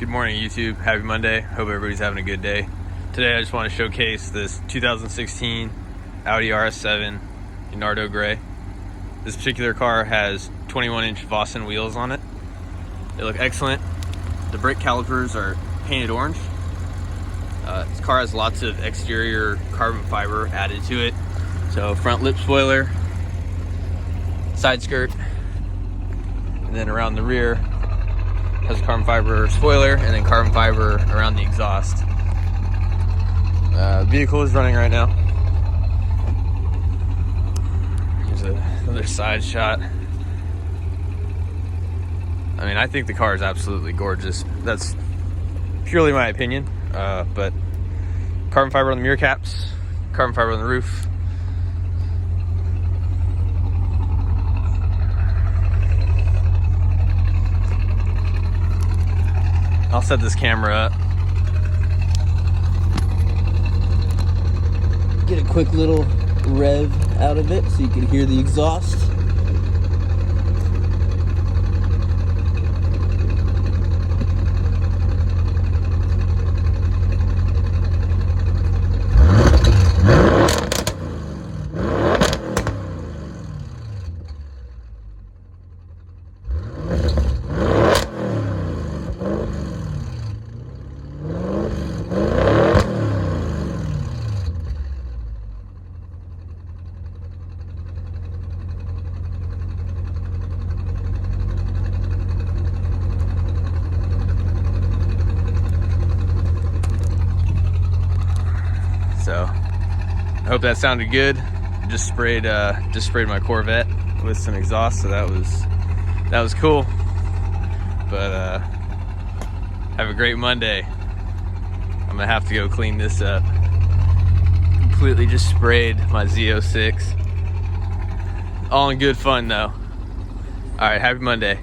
Good morning, YouTube. Happy Monday. Hope everybody's having a good day. Today I just want to showcase this 2016 Audi RS7 in Nardo Gray. This particular car has 21-inch Vossen wheels on it. They look excellent. The brake calipers are painted orange. This car has lots of exterior carbon fiber added to it. So front lip spoiler, side skirt, and then around the rear has a carbon fiber spoiler and then carbon fiber around the exhaust. The vehicle is running right now. Here's another side shot. I mean, I think the car is absolutely gorgeous. That's purely my opinion, but carbon fiber on the mirror caps, carbon fiber on the roof. I'll set this camera up. Get a quick little rev out of it so you can hear the exhaust. So I hope that sounded good. Just sprayed my Corvette with some exhaust, so that was cool. But have a great Monday. I'm gonna have to go clean this up. Completely just sprayed my Z06. All in good fun though. All right, happy Monday.